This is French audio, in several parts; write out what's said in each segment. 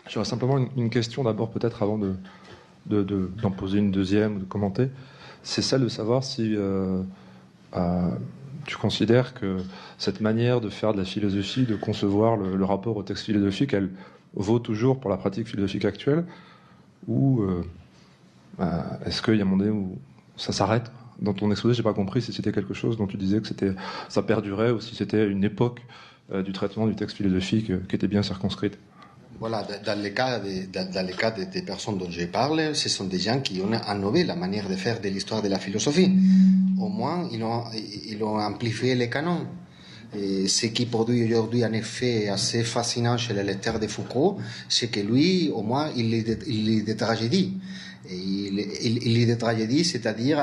J'aurais simplement une question d'abord, peut-être avant d'en poser une deuxième ou de commenter. C'est celle de savoir si tu considères que cette manière de faire de la philosophie, de concevoir le rapport au texte philosophique, elle vaut toujours pour la pratique philosophique actuelle, ou est-ce qu'il y a un moment donné où ça s'arrête? Dans ton exposé, j'ai pas compris si c'était quelque chose dont tu disais que ça perdurait ou si c'était une époque du traitement du texte philosophique qui était bien circonscrite. Voilà, dans le cas des personnes dont je parle, ce sont des gens qui ont innové la manière de faire de l'histoire de la philosophie. Au moins, ils ont amplifié les canons. Et ce qui produit aujourd'hui un effet assez fascinant chez le lecteur de Foucault, c'est que lui, au moins, il lit des tragédies. Il lit des tragédies, c'est-à-dire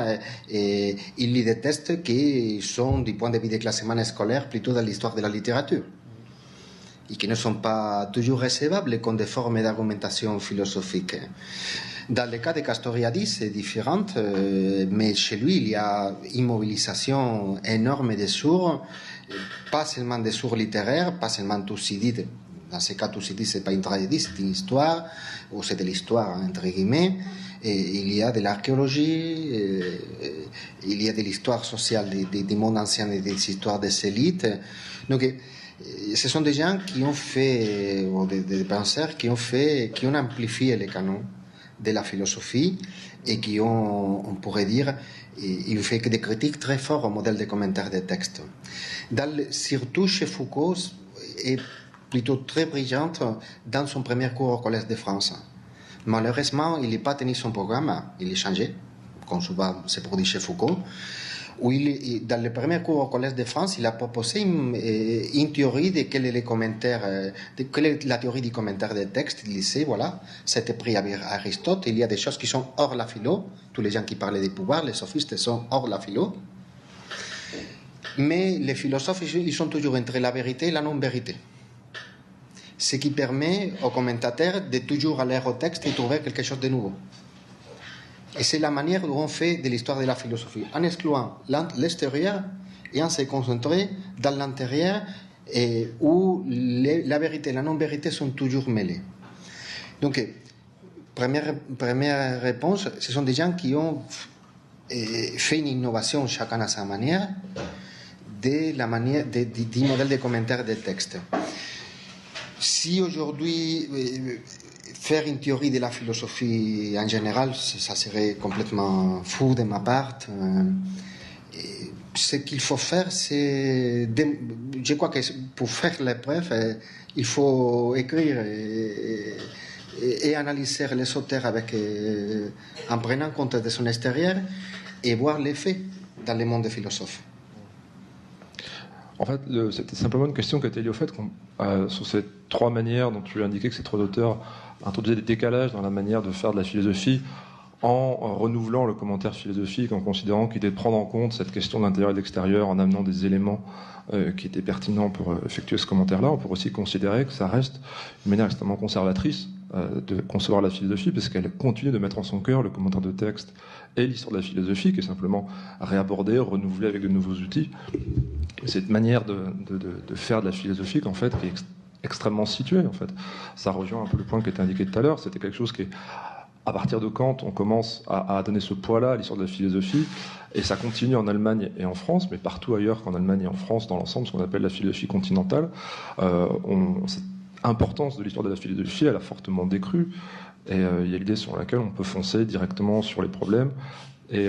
il lit des textes qui sont, du point de vue des classements scolaires, plutôt dans l'histoire de la littérature, et qui ne sont pas toujours recevables comme des formes d'argumentation philosophique. Dans le cas de Castoriadis, c'est différent, mais chez lui, il y a une mobilisation énorme des sourds, pas seulement des sourds littéraires, pas seulement Thucydide. Dans ce cas, Thucydide, ce n'est pas une tragédie, c'est une histoire, ou c'est de l'histoire, entre guillemets. Et il y a de l'archéologie, il y a de l'histoire sociale des mondes anciens et des histoires des élites. Donc, ce sont des gens qui ont fait, ou des penseurs qui ont amplifié les canons de la philosophie et qui ont, on pourrait dire, il fait que des critiques très fortes au modèle de commentaire des textes. Surtout chez Foucault, est plutôt très brillante dans son premier cours au Collège de France. Malheureusement, il n'a pas tenu son programme, il est changé, comme souvent c'est produit chez Foucault. Où dans le premier cours au Collège de France, il a proposé une théorie de quel est les commentaires, quelle est la théorie du commentaire des textes. Il disait, voilà, c'était pris avec Aristote, il y a des choses qui sont hors la philo, tous les gens qui parlaient des pouvoirs, les sophistes sont hors la philo, mais les philosophes, ils sont toujours entre la vérité et la non-vérité. Ce qui permet aux commentateurs de toujours aller au texte et trouver quelque chose de nouveau. Et c'est la manière dont on fait de l'histoire de la philosophie, en excluant l'extérieur et en se concentrant dans l'intérieur où la vérité et la non-vérité sont toujours mêlées. Donc, première réponse, ce sont des gens qui ont fait une innovation, chacun à sa manière, du modèle de commentaire des textes. Si aujourd'hui... faire une théorie de la philosophie en général, ça serait complètement fou de ma part. Ce qu'il faut faire, c'est... Je crois que pour faire l'épreuve, il faut écrire et analyser les auteurs en prenant compte de son extérieur et voir l'effet dans le monde des philosophes. En fait, c'était simplement une question qui a été liée au fait sur ces trois manières dont tu as indiqué que ces trois auteurs introduisaient des décalages dans la manière de faire de la philosophie en renouvelant le commentaire philosophique, en considérant qu'il était de prendre en compte cette question de l'intérieur et de l'extérieur, en amenant des éléments qui étaient pertinents pour effectuer ce commentaire-là. On peut aussi considérer que ça reste une manière extrêmement conservatrice de concevoir la philosophie, parce qu'elle continue de mettre en son cœur le commentaire de texte et l'histoire de la philosophie, qui est simplement réabordée, renouvelée avec de nouveaux outils. Et cette manière de faire de la philosophie, en fait, qui est extrêmement située, en fait. Ça rejoint un peu le point qui était indiqué tout à l'heure. C'était quelque chose qui est, à partir de Kant, on commence à donner ce poids-là à l'histoire de la philosophie, et ça continue en Allemagne et en France, mais partout ailleurs qu'en Allemagne et en France, dans l'ensemble, ce qu'on appelle la philosophie continentale. Cette importance de l'histoire de la philosophie, elle a fortement décru, et il y a l'idée sur laquelle on peut foncer directement sur les problèmes, et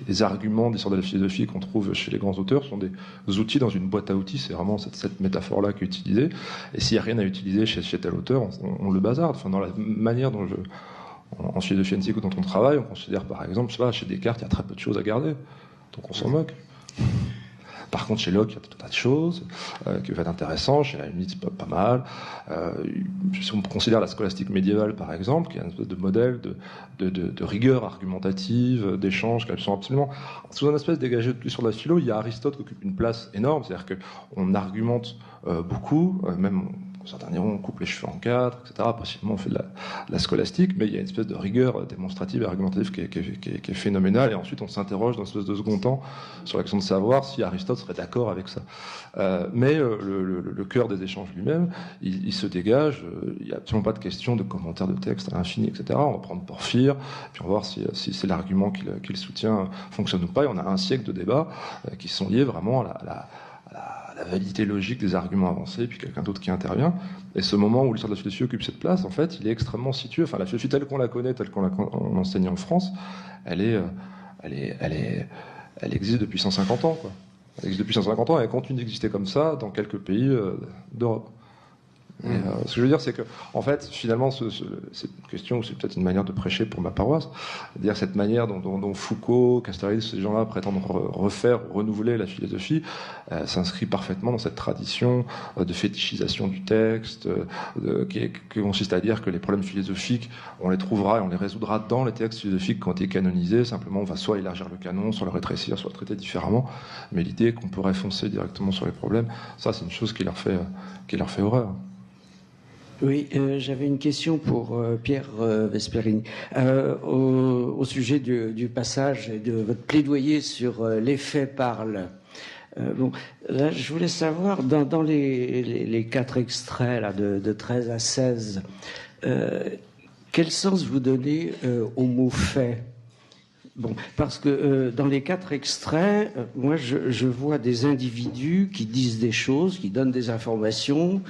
les arguments d'histoire de la philosophie qu'on trouve chez les grands auteurs sont des outils dans une boîte à outils. C'est vraiment cette métaphore-là qui est utilisée. Et s'il n'y a rien à utiliser chez tel auteur, on le bazarde. Enfin, dans la manière dont en philosophie antique dont on travaille, on considère par exemple, je sais pas, chez Descartes, il y a très peu de choses à garder. Donc on s'en moque. Par contre, chez Locke, il y a tout un tas de choses qui peuvent être intéressantes. Chez Leibniz, pas mal. Si on considère la scolastique médiévale, par exemple, qui est un espèce de modèle de rigueur argumentative, d'échange, qu'elles sont absolument... Sous un espèce dégagé de sur la philo, il y a Aristote qui occupe une place énorme. C'est-à-dire qu'on argumente beaucoup, même certains diront on coupe les cheveux en quatre, etc. Possiblement on fait de la scolastique, mais il y a une espèce de rigueur démonstrative et argumentative qui est phénoménale, et ensuite on s'interroge dans une espèce de second temps sur la question de savoir si Aristote serait d'accord avec ça. Mais le cœur des échanges lui-même, il se dégage, il n'y a absolument pas de question de commentaires de texte à l'infini, etc. On va prendre Porphyre, puis on va voir si c'est l'argument qu'il soutient fonctionne ou pas, et on a un siècle de débats qui sont liés vraiment à la validité logique des arguments avancés, puis quelqu'un d'autre qui intervient. Et ce moment où l'histoire de la philosophie occupe cette place, en fait, il est extrêmement situé. Enfin, la philosophie telle qu'on la connaît, telle qu'on l'enseigne en France, elle existe depuis 150 ans, quoi. Elle existe depuis 150 ans et elle continue d'exister comme ça dans quelques pays d'Europe. Ce que je veux dire, c'est que, en fait, finalement, cette question, c'est peut-être une manière de prêcher pour ma paroisse, dire cette manière dont Foucault, Castoriadis, ces gens-là prétendent renouveler la philosophie, s'inscrit parfaitement dans cette tradition de fétichisation du texte, qui consiste à dire que les problèmes philosophiques, on les trouvera et on les résoudra dans les textes philosophiques qui ont été canonisés. Simplement, on va soit élargir le canon, soit le rétrécir, soit le traiter différemment. Mais l'idée qu'on pourrait foncer directement sur les problèmes, ça, c'est une chose qui leur fait horreur. Oui, j'avais une question pour Pierre Vesperini. Au sujet du passage et de votre plaidoyer sur les faits parlent. Bon, là, je voulais savoir, dans les 4 extraits là, de 13 à 16, quel sens vous donnez au mot fait? Bon, parce que dans les 4 extraits, moi, je vois des individus qui disent des choses, qui donnent des informations,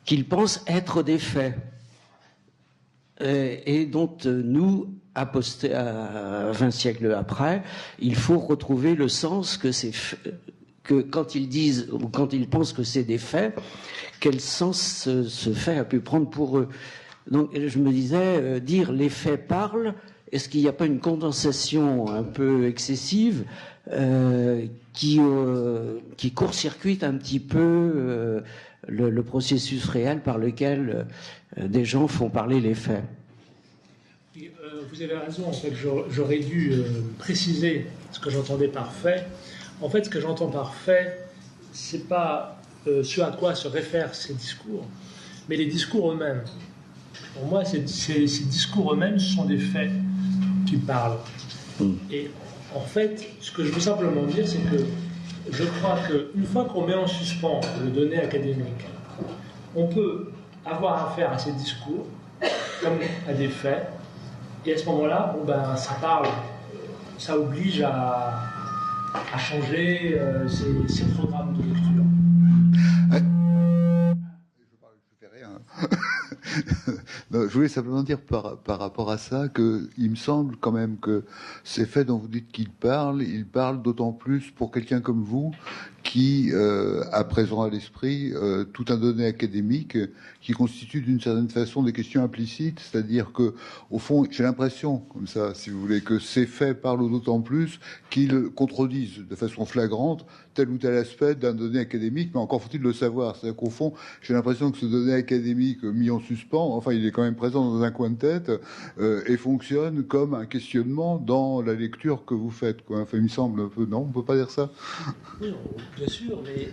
qu'ils pensent être des faits, et dont nous, à 20 siècles après, il faut retrouver le sens que quand ils disent ou quand ils pensent que c'est des faits, quel sens ce fait a pu prendre pour eux. Donc je me disais, dire les faits parlent, est-ce qu'il n'y a pas une condensation un peu excessive qui court-circuite un petit peu le processus réel par lequel des gens font parler les faits? Vous avez raison, en fait, j'aurais dû préciser ce que j'entendais par fait. En fait, ce que j'entends par fait, c'est pas ce à quoi se réfèrent ces discours, mais les discours eux-mêmes. Pour moi, ces discours eux-mêmes sont des faits qui parlent. Et en fait, ce que je veux simplement dire, c'est que je crois qu'une fois qu'on met en suspens le donné académique, on peut avoir affaire à ces discours comme à des faits, et à ce moment-là, bon ben, ça parle, ça oblige à changer ses programmes de lecture. Je fais rien. Non, je voulais simplement dire par rapport à ça qu'il me semble quand même que ces faits dont vous dites qu'ils parlent, ils parlent d'autant plus pour quelqu'un comme vous qui a présent à l'esprit tout un donné académique qui constitue d'une certaine façon des questions implicites, c'est-à-dire que au fond, j'ai l'impression, comme ça, si vous voulez, que ces faits parlent d'autant plus qu'ils contredisent de façon flagrante tel ou tel aspect d'un donné académique, mais encore faut-il le savoir. C'est-à-dire qu'au fond, j'ai l'impression que ce donné académique mis en suspens, enfin, il est quand même présent dans un coin de tête et fonctionne comme un questionnement dans la lecture que vous faites, quoi. Enfin, il me semble un peu, non, on peut pas dire ça. Oui, bien sûr, mais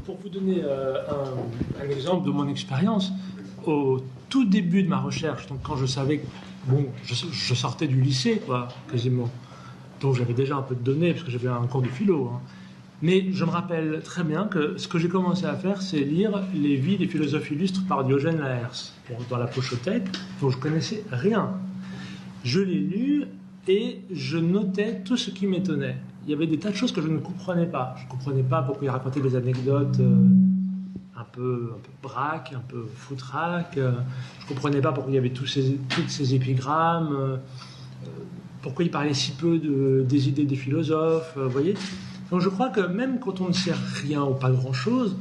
pour vous donner un exemple de mon expérience, au tout début de ma recherche, donc quand je savais que bon, je sortais du lycée, quoi, quasiment, donc j'avais déjà un peu de données, parce que j'avais un cours de philo, hein. Mais je me rappelle très bien que ce que j'ai commencé à faire, c'est lire les vies des philosophes illustres par Diogène Laërce, dans la pochothèque, dont je connaissais rien. Je l'ai lu et je notais tout ce qui m'étonnait. Il y avait des tas de choses que je ne comprenais pas. Je ne comprenais pas pourquoi il racontait des anecdotes un peu braques, un peu foutraques. Je ne comprenais pas pourquoi il y avait toutes ces épigrammes, pourquoi il parlait si peu des idées des philosophes, vous voyez. Donc je crois que même quand on ne sait rien ou pas grand-chose,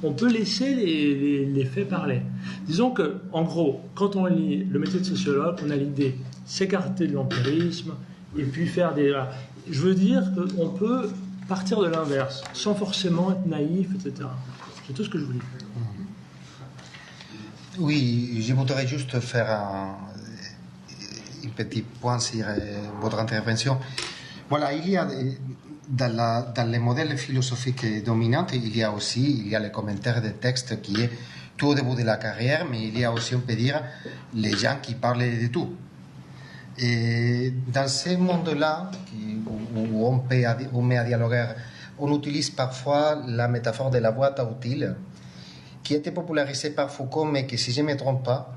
on peut laisser les faits parler. Disons que, en gros, quand on lit le métier de sociologue, on a l'idée s'écarter de l'empirisme et puis faire des... Voilà. Je veux dire qu'on peut partir de l'inverse, sans forcément être naïf, etc. C'est tout ce que je voulais dire. Oui, je voudrais juste faire un petit point sur votre intervention. Voilà, il y a dans les modèles philosophiques dominants, il y a le commentaire des textes qui est tout au début de la carrière, mais il y a aussi, on peut dire, les gens qui parlent de tout. Et dans ce monde-là, où on met à dialoguer, on utilise parfois la métaphore de la boîte à outils, qui a été popularisée par Foucault, mais que, si je ne me trompe pas,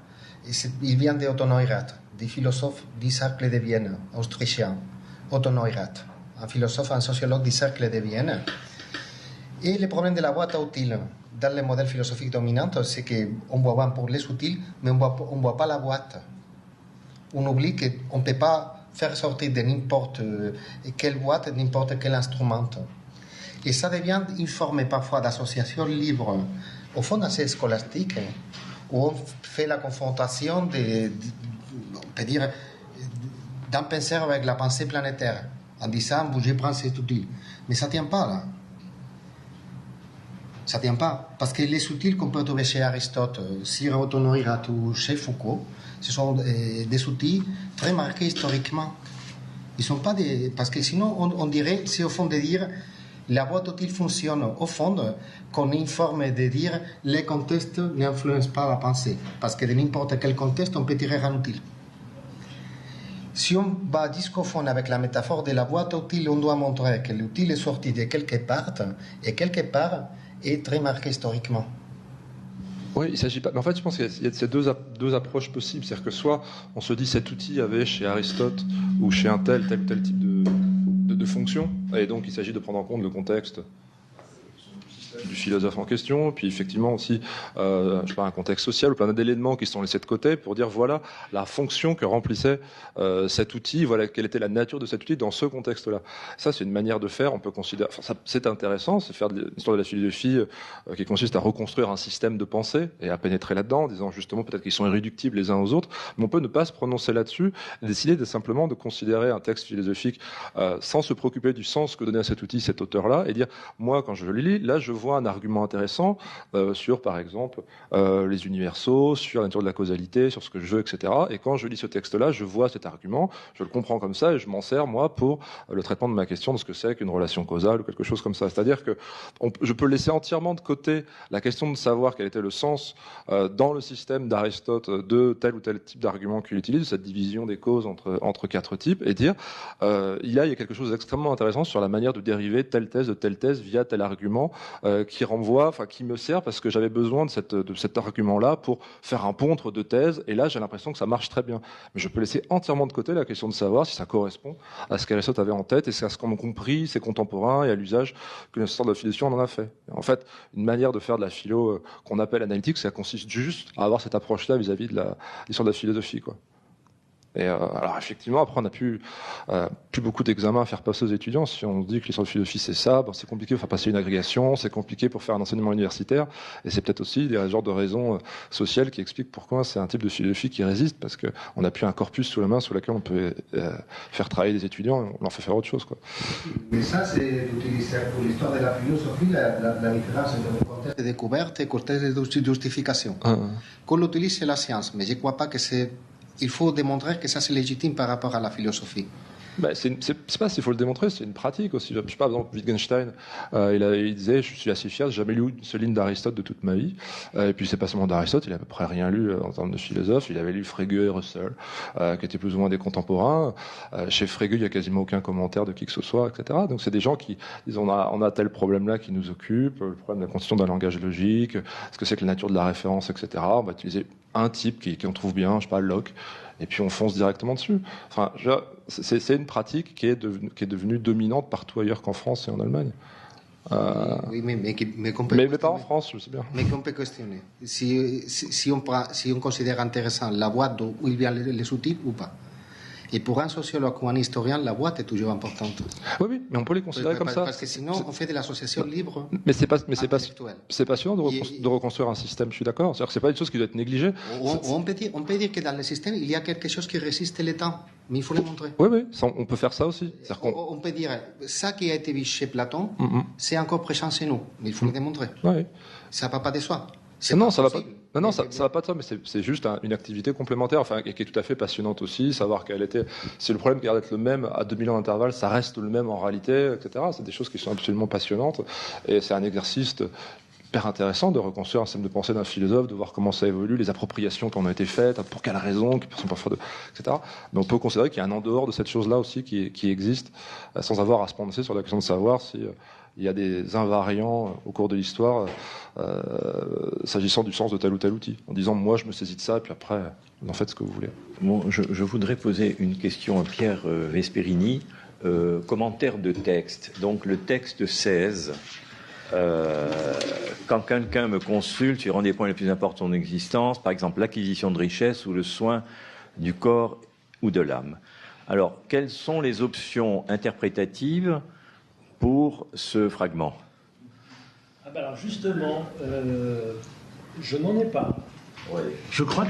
il vient de Otto Neurath, du philosophe du cercle de Vienne, autrichien. Otto Neurath, un philosophe, un sociologue du cercle de Vienne. Et le problème de la boîte à outils dans le modèle philosophique dominant, c'est qu'on voit pour les outils, mais on ne voit pas la boîte. On oublie qu'on ne peut pas faire sortir de n'importe quelle boîte, n'importe quel instrument. Et ça devient une forme parfois d'association libre, au fond assez scolastique, où on fait la confrontation on peut dire, d'un penseur avec la pensée planétaire, en disant, je prends cet outil. Mais ça ne tient pas là. Ça ne tient pas. Parce que les outils qu'on peut trouver chez Aristote, sur Otto Neurath ou chez Foucault, ce sont des outils très marqués historiquement. Ils sont pas des... Parce que sinon, on dirait, c'est au fond de dire, la boîte outils fonctionne au fond comme une forme de dire, les contextes n'influencent pas la pensée. Parce que de n'importe quel contexte, on peut tirer un outil. Si on va jusqu'au fond avec la métaphore de la boîte outils, on doit montrer que l'outil est sorti de quelque part, et quelque part est très marqué historiquement. Oui, il s'agit pas. Mais en fait, je pense qu'il y a ces deux approches possibles. C'est-à-dire que soit on se dit cet outil avait chez Aristote ou chez un tel type de fonction, et donc il s'agit de prendre en compte le contexte du philosophe en question, puis effectivement aussi je sais pas, un contexte social ou plein d'éléments qui sont laissés de côté pour dire voilà la fonction que remplissait cet outil, voilà quelle était la nature de cet outil dans ce contexte-là. Ça, c'est une manière de faire, on peut considérer, enfin, ça, c'est intéressant, c'est faire de l'histoire de la philosophie qui consiste à reconstruire un système de pensée et à pénétrer là-dedans en disant justement peut-être qu'ils sont irréductibles les uns aux autres, mais on peut ne pas se prononcer là-dessus et décider de simplement de considérer un texte philosophique sans se préoccuper du sens que donnait à cet outil cet auteur-là et dire moi quand je le lis, là je vois un argument intéressant sur, par exemple, les universaux, sur la nature de la causalité, sur ce que je veux, etc. Et quand je lis ce texte-là, je vois cet argument, je le comprends comme ça et je m'en sers, moi, pour le traitement de ma question de ce que c'est qu'une relation causale ou quelque chose comme ça. C'est-à-dire que je peux laisser entièrement de côté la question de savoir quel était le sens dans le système d'Aristote de tel ou tel type d'argument qu'il utilise, cette division des causes entre quatre types, et dire il y a quelque chose d'extrêmement intéressant sur la manière de dériver telle thèse de telle thèse via tel argument qui renvoie, enfin qui me sert parce que j'avais besoin de cet argument-là pour faire un pont entre deux thèses, et là j'ai l'impression que ça marche très bien. Mais je peux laisser entièrement de côté la question de savoir si ça correspond à ce qu'Aristote avait en tête et à ce qu'en ont compris ses contemporains et à l'usage que l'histoire de la philosophie en a fait. Et en fait, une manière de faire de la philo qu'on appelle analytique, ça consiste juste à avoir cette approche-là vis-à-vis de l'histoire de la philosophie, quoi. Et alors effectivement, après on n'a plus beaucoup d'examens à faire passer aux étudiants. Si on dit que l'histoire de philosophie c'est ça, bon, c'est compliqué pour faire passer une agrégation, c'est compliqué pour faire un enseignement universitaire, et c'est peut-être aussi des genres de raisons sociales qui expliquent pourquoi c'est un type de philosophie qui résiste, parce qu'on n'a plus un corpus sous la main sur lequel on peut faire travailler des étudiants, on leur fait faire autre chose, quoi. Mais ça, c'est d'utiliser pour l'histoire de la philosophie la différence entre le contexte de découverte et le contexte de justification. Qu'on l'utilise, c'est la science, mais je ne crois pas que c'est... Il faut démontrer que ça c'est légitime par rapport à la philosophie. Ben, c'est pas s'il faut le démontrer, c'est une pratique aussi. Je sais pas, par exemple, Wittgenstein, il disait, je suis assez fier, j'ai jamais lu une seule ligne d'Aristote de toute ma vie. Et puis c'est pas seulement d'Aristote, il a à peu près rien lu en termes de philosophe. Il avait lu Frege et Russell, qui étaient plus ou moins des contemporains. Chez Frege, il y a quasiment aucun commentaire de qui que ce soit, etc. Donc c'est des gens qui disent, on a tel problème-là qui nous occupe, le problème de la constitution d'un langage logique, ce que c'est que la nature de la référence, etc. On va utiliser un type qu'on trouve bien, je sais pas, Locke, et puis on fonce directement dessus. Enfin, c'est une pratique qui est devenue dominante partout ailleurs qu'en France et en Allemagne. Oui, mais pas en France, je sais bien. Mais qu'on peut questionner. Si on considère intéressant la boîte d'où il vient les outils ou pas. Et pour un sociologue ou un historien, la boîte est toujours importante. Oui, mais on peut les considérer comme ça. Parce que sinon, on fait de l'association libre. Mais c'est passionnant de reconstruire un système, je suis d'accord. C'est-à-dire que c'est pas une chose qui doit être négligée. On peut dire que dans le système, il y a quelque chose qui résiste le temps, mais il faut le montrer. Oui, on peut faire ça aussi. On peut dire, ça qui a été vu chez Platon, c'est encore présent chez nous, mais il faut le démontrer. Oui. Ça ne va pas de soi. Non, ça va pas. Non, ça va pas de ça, mais c'est juste une activité complémentaire, enfin, qui est tout à fait passionnante aussi, savoir quelle était. C'est le problème qui a l'air d'être le même à 2000 ans d'intervalle, ça reste le même en réalité, etc. C'est des choses qui sont absolument passionnantes, et c'est un exercice super intéressant de reconstruire un système de pensée d'un philosophe, de voir comment ça évolue, les appropriations qui en ont été faites, pour quelles raisons, qui sont parfois etc. Mais on peut considérer qu'il y a un en dehors de cette chose-là aussi qui existe, sans avoir à se prononcer sur la question de savoir si il y a des invariants au cours de l'histoire s'agissant du sens de tel ou tel outil, en disant moi je me saisis de ça, et puis après vous en faites ce que vous voulez. Bon, je voudrais poser une question à Pierre Vesperini. Commentaire de texte. Donc le texte 16. Quand quelqu'un me consulte sur un des points les plus importants de son existence, par exemple l'acquisition de richesse ou le soin du corps ou de l'âme. Alors, quelles sont les options interprétatives pour ce fragment? Alors justement, je n'en ai pas. Oui. Je crois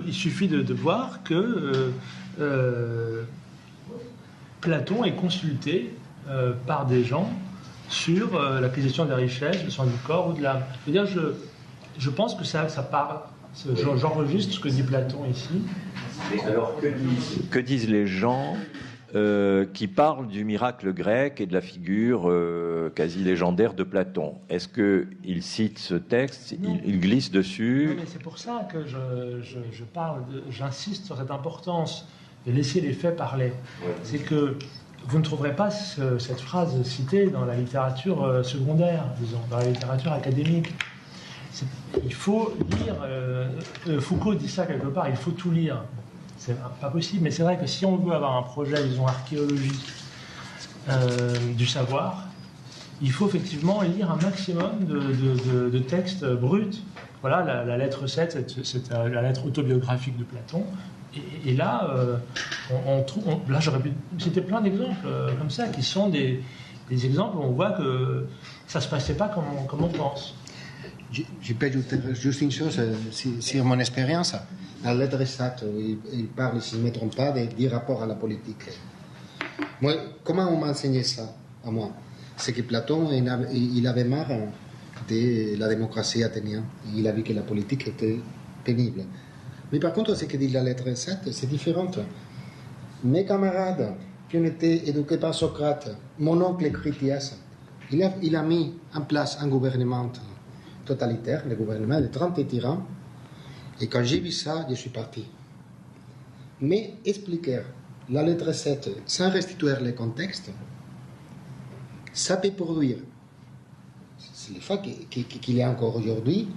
il suffit de voir que Platon est consulté par des gens sur l'acquisition des richesses, le soin du corps ou de l'âme. Je pense que ça parle. J'enregistre ce que dit Platon ici. Alors, que disent les gens qui parlent du miracle grec et de la figure quasi légendaire de Platon? Est-ce qu'ils citent ce texte, ils glissent dessus? Non, mais c'est pour ça que j'insiste sur cette importance de laisser les faits parler. Ouais. C'est que vous ne trouverez pas cette phrase citée dans la littérature secondaire, disons, dans la littérature académique. Il faut lire, Foucault dit ça quelque part, il faut tout lire. C'est pas possible, mais c'est vrai que si on veut avoir un projet, disons, archéologique du savoir, il faut effectivement lire un maximum de textes bruts. Voilà, la lettre 7, c'est la lettre autobiographique de Platon. Et là, là j'aurais pu citer plein d'exemples comme ça, qui sont des exemples où on voit que ça ne se passait pas comme on pense. Je peux ajouter juste une chose sur mon expérience. Dans la lettre 7, il parle, si je ne me trompe pas, du rapport à la politique. Moi, comment on m'a enseigné ça à moi? C'est que Platon, il avait marre de la démocratie athénienne. Il a vu que la politique était pénible. Mais par contre, ce que dit la lettre 7, c'est différent. Mes camarades qui ont été éduqués par Socrate, mon oncle Critias, il a mis en place un gouvernement totalitaire, le gouvernement de 30 tyrans, et quand j'ai vu ça, je suis parti. Mais expliquer la lettre 7 sans restituer le contexte, ça peut produire, c'est le fait qu'il y a encore aujourd'hui,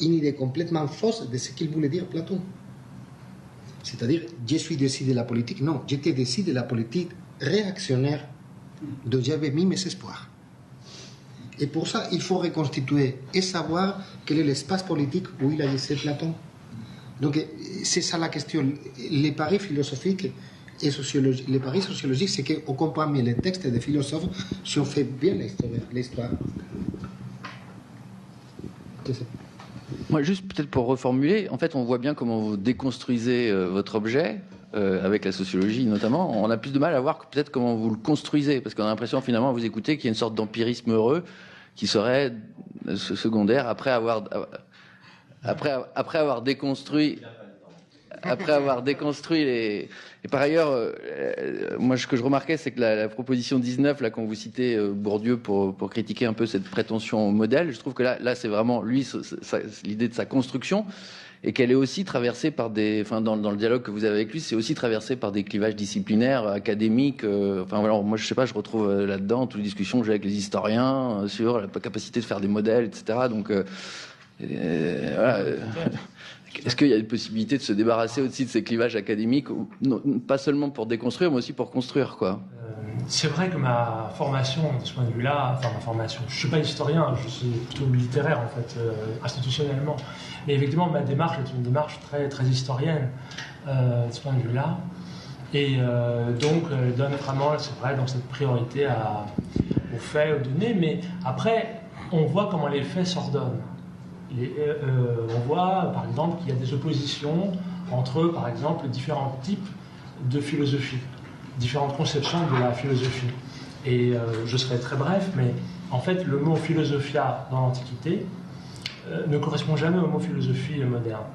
une idée complètement fausse de ce qu'il voulait dire Platon. C'est-à-dire, je suis déçu de la politique. Non, j'étais déçu de la politique réactionnaire dont j'avais mis mes espoirs. Et pour ça, il faut reconstituer et savoir quel est l'espace politique où il a laissé Platon. Donc, c'est ça la question. Les paris philosophiques et sociologiques, les paris sociologiques, c'est qu'on comprend mieux les textes des philosophes si on fait bien l'histoire. Moi, juste peut-être pour reformuler, en fait, on voit bien comment vous déconstruisez votre objet, avec la sociologie notamment. On a plus de mal à voir peut-être comment vous le construisez, parce qu'on a l'impression finalement à vous écouter qu'il y a une sorte d'empirisme heureux qui serait secondaire après avoir déconstruit. Après avoir déconstruit les... Et par ailleurs, moi, ce que je remarquais, c'est que la proposition 19, là, quand vous citez Bourdieu pour critiquer un peu cette prétention au modèle, je trouve que là c'est vraiment, lui, l'idée de sa construction, et qu'elle est aussi traversée par des... Enfin, dans le dialogue que vous avez avec lui, c'est aussi traversé par des clivages disciplinaires, académiques. Enfin, voilà, moi, je sais pas, je retrouve là-dedans toutes les discussions que j'ai avec les historiens sur la capacité de faire des modèles, etc. Donc, voilà... Est-ce qu'il y a une possibilité de se débarrasser aussi de ces clivages académiques, non, pas seulement pour déconstruire, mais aussi pour construire, quoi? C'est vrai que ma formation, de ce point de vue-là, enfin ma formation, je ne suis pas historien, je suis plutôt littéraire en fait, institutionnellement. Mais effectivement, ma démarche est une démarche très, très historienne de ce point de vue-là. Et donc, elle donne vraiment, c'est vrai, donc cette priorité aux faits, aux données. Mais après, on voit comment les faits s'ordonnent. On voit, par exemple, qu'il y a des oppositions entre, par exemple, différents types de philosophie, différentes conceptions de la philosophie. Et je serai très bref, mais en fait, le mot philosophia dans l'Antiquité ne correspond jamais au mot philosophie moderne.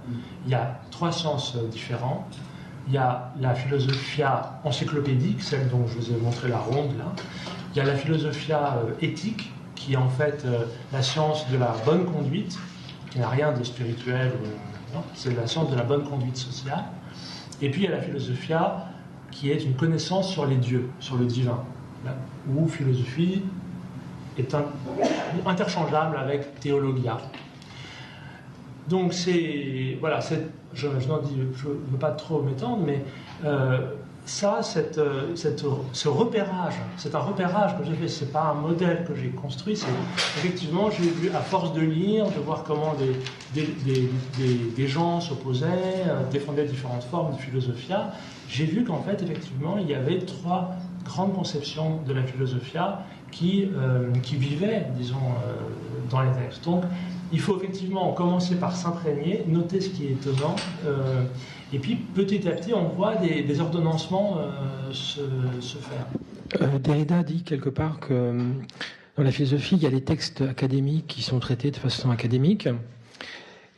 Il y a 3 sens différents. Il y a la philosophia encyclopédique, celle dont je vous ai montré la ronde là. Il y a la philosophia éthique, qui est en fait la science de la bonne conduite, qui n'a rien de spirituel, non, c'est la science de la bonne conduite sociale. Et puis il y a la philosophia, qui est une connaissance sur les dieux, sur le divin, où philosophie est interchangeable avec théologia. Donc c'est voilà, je ne veux pas trop m'étendre, mais ce repérage, c'est un repérage que j'ai fait, c'est pas un modèle que j'ai construit, c'est effectivement j'ai vu à force de lire, de voir comment des gens s'opposaient, défendaient différentes formes de philosophia, j'ai vu qu'en fait effectivement il y avait 3 grandes conceptions de la philosophia qui vivaient, disons, dans les textes. Donc il faut effectivement commencer par s'imprégner, noter ce qui est étonnant, et puis petit à petit on voit des ordonnancements se faire. Derrida dit quelque part que dans la philosophie il y a les textes académiques qui sont traités de façon académique,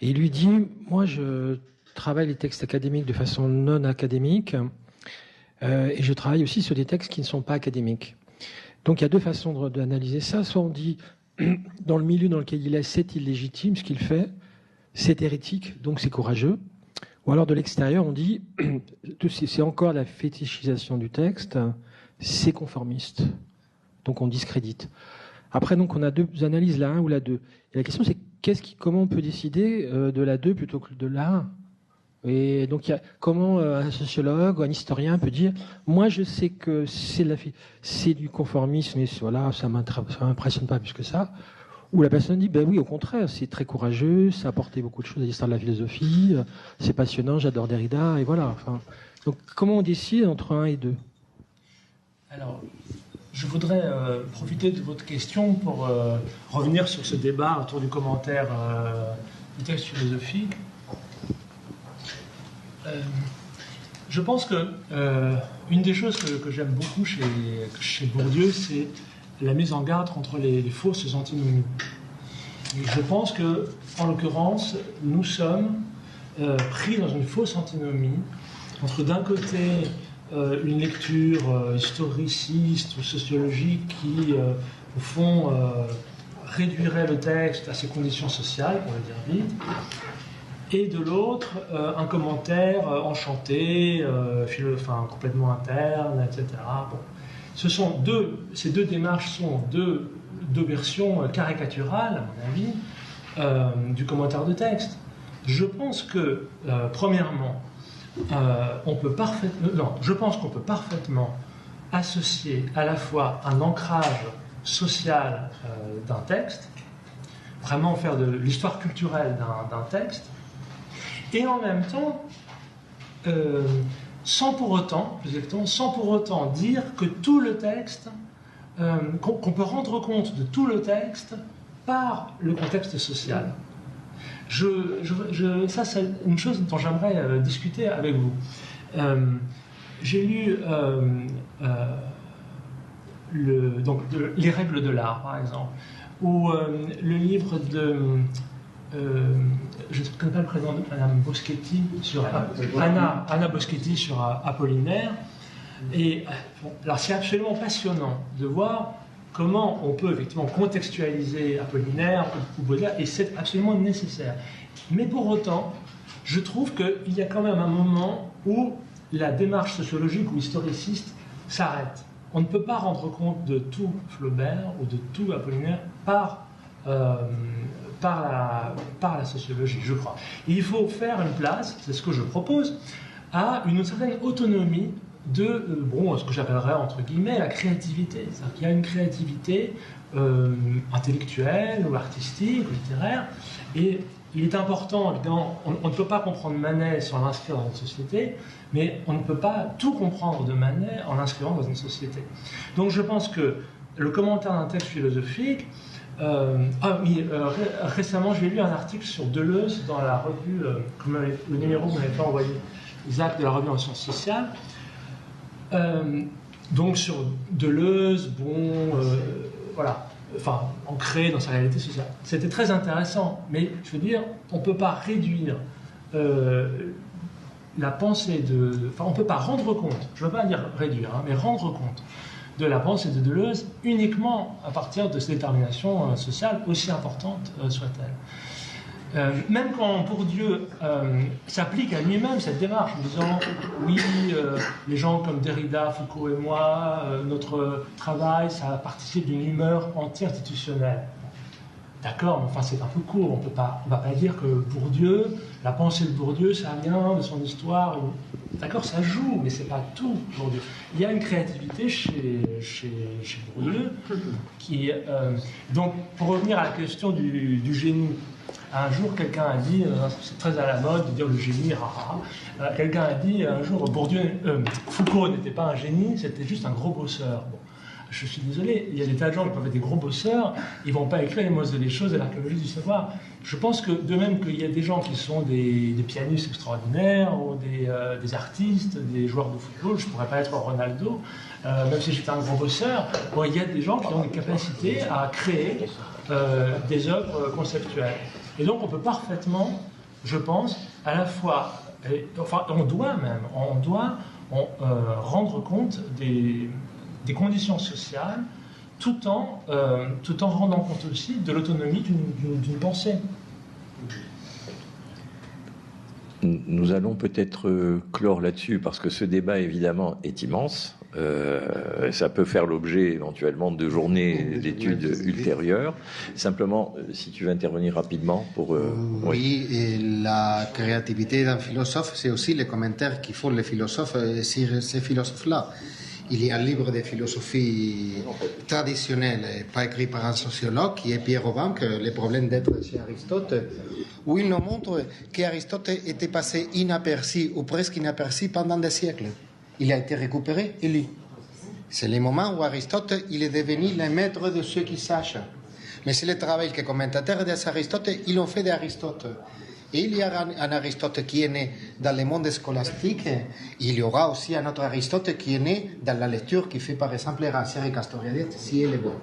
et il lui dit, moi je travaille les textes académiques de façon non académique, et je travaille aussi sur des textes qui ne sont pas académiques. Donc il y a 2 façons d'analyser ça. Soit on dit, dans le milieu dans lequel il est, c'est illégitime ce qu'il fait, c'est hérétique, donc c'est courageux. Ou alors de l'extérieur, on dit, c'est encore la fétichisation du texte, c'est conformiste. Donc on discrédite. Après, donc, on a 2 analyses, la 1 ou la 2. Et la question, c'est comment on peut décider de la 2 plutôt que de la 1 ? Et donc, comment un sociologue ou un historien peut dire, moi je sais que c'est du conformisme, mais voilà, ça m'impressionne pas plus que ça. Ou la personne dit, ben oui, au contraire, c'est très courageux, ça a apporté beaucoup de choses à l'histoire de la philosophie, c'est passionnant, j'adore Derrida, et voilà. Enfin, donc, comment on décide entre 1 et 2 ? Alors, je voudrais profiter de votre question pour revenir sur ce débat autour du commentaire du texte philosophique. Je pense que une des choses que j'aime beaucoup chez Bourdieu, c'est la mise en garde contre les fausses antinomies. Et je pense que, en l'occurrence, nous sommes pris dans une fausse antinomie entre d'un côté une lecture historiciste ou sociologique qui, au fond, réduirait le texte à ses conditions sociales, pour le dire vite, et de l'autre, un commentaire enchanté, complètement interne, etc. Bon. Ces deux démarches sont deux versions caricaturales, à mon avis, du commentaire de texte. Je pense que, premièrement, je pense qu'on peut parfaitement associer à la fois un ancrage social d'un texte, vraiment faire de l'histoire culturelle d'un texte, et en même temps, sans pour autant dire que tout le texte, qu'on peut rendre compte de tout le texte par le contexte social. Ça, c'est une chose dont j'aimerais discuter avec vous. J'ai lu Les règles de l'art, par exemple, ou le livre de... je ne connais pas le prénom de Madame Boschetti sur Anna Boschetti sur Apollinaire. Et alors c'est absolument passionnant de voir comment on peut effectivement contextualiser Apollinaire ou Baudelaire, et c'est absolument nécessaire. Mais pour autant, je trouve qu'il y a quand même un moment où la démarche sociologique ou historiciste s'arrête. On ne peut pas rendre compte de tout Flaubert ou de tout Apollinaire par la sociologie, je crois. Et il faut faire une place, c'est ce que je propose, à une certaine autonomie de ce que j'appellerais entre guillemets la créativité. C'est-à-dire qu'il y a une créativité intellectuelle ou artistique ou littéraire, et il est important, évidemment, on ne peut pas comprendre Manet sans l'inscrire dans une société, mais on ne peut pas tout comprendre de Manet en l'inscrivant dans une société. Donc je pense que le commentaire d'un texte philosophique, récemment j'ai lu un article sur Deleuze dans la revue, le numéro que vous m'avez fait envoyer, Isaac, de la revue en sciences sociales, donc sur Deleuze, ancré dans sa réalité sociale. C'était très intéressant, mais je veux dire, on ne peut pas réduire la pensée on ne peut pas rendre compte, je ne veux pas dire réduire, mais rendre compte de la pensée de Deleuze uniquement à partir de ces déterminations sociales, aussi importantes soient-elles. Même quand Bourdieu s'applique à lui-même cette démarche en disant oui, les gens comme Derrida, Foucault et moi, notre travail, ça participe d'une humeur anti-institutionnelle. D'accord, mais enfin c'est un peu court, on va pas dire que Bourdieu, la pensée de Bourdieu, ça vient de son histoire. D'accord, ça joue, mais c'est pas tout Bourdieu. Il y a une créativité chez Bourdieu qui... donc, pour revenir à la question du génie, un jour quelqu'un a dit, c'est très à la mode de dire le génie, quelqu'un a dit un jour, Foucault n'était pas un génie, c'était juste un gros bosseur. Bon. Je suis désolé, il y a des tas de gens qui peuvent être des gros bosseurs, ils ne vont pas écrire les mots des choses et l'archéologie du savoir. Je pense que, de même qu'il y a des gens qui sont des pianistes extraordinaires, ou des artistes, des joueurs de football, je ne pourrais pas être Ronaldo, même si j'étais un gros bosseur, bon, il y a des gens qui ont des capacités à créer des œuvres conceptuelles. Et donc on peut parfaitement, je pense, à la fois, on doit rendre compte des conditions sociales, tout en rendant compte aussi de l'autonomie d'une pensée. Nous allons peut-être clore là-dessus, parce que ce débat, évidemment, est immense. Ça peut faire l'objet, éventuellement, de journées d'études ultérieures. Simplement, si tu veux intervenir rapidement pour... Oui, et la créativité d'un philosophe, c'est aussi les commentaires qu'ils font les philosophes sur ces philosophes-là. Il y a un livre de philosophie traditionnelle, pas écrit par un sociologue, qui est Pierre Robin, Les problèmes d'être chez Aristote, où il nous montre qu'Aristote était passé inaperçu ou presque inaperçu pendant des siècles. Il a été récupéré et lu. C'est le moment où Aristote il est devenu le maître de ceux qui sachent. Mais c'est le travail que les commentateurs d'Aristote ils l'ont fait d'Aristote. Et il y a un Aristote qui est né dans le monde scolastique, il y aura aussi un autre Aristote qui est né dans la lecture qui fait par exemple Rancière et Castoriadis, si elle est bonne.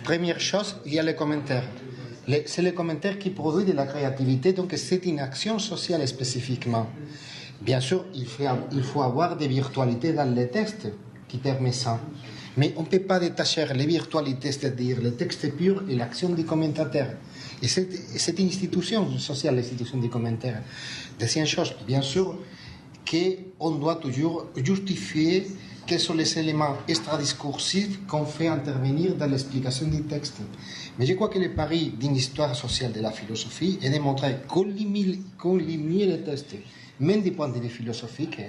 Première chose, il y a les commentaires. C'est les commentaires qui produisent de la créativité, donc c'est une action sociale spécifiquement. Bien sûr, il faut avoir des virtualités dans les textes qui permettent ça. Mais on ne peut pas détacher les virtualités, c'est-à-dire le texte pur et l'action du commentateur. Et c'est une institution sociale, l'institution des commentaires. Deuxième chose, bien sûr, qu'on doit toujours justifier quels sont les éléments extradiscursifs qu'on fait intervenir dans l'explication du texte. Mais je crois que le pari d'une histoire sociale de la philosophie est de montrer qu'on limite le texte, même du point de vue philosophique,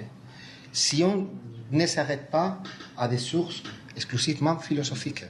si on ne s'arrête pas à des sources exclusivement philosophiques.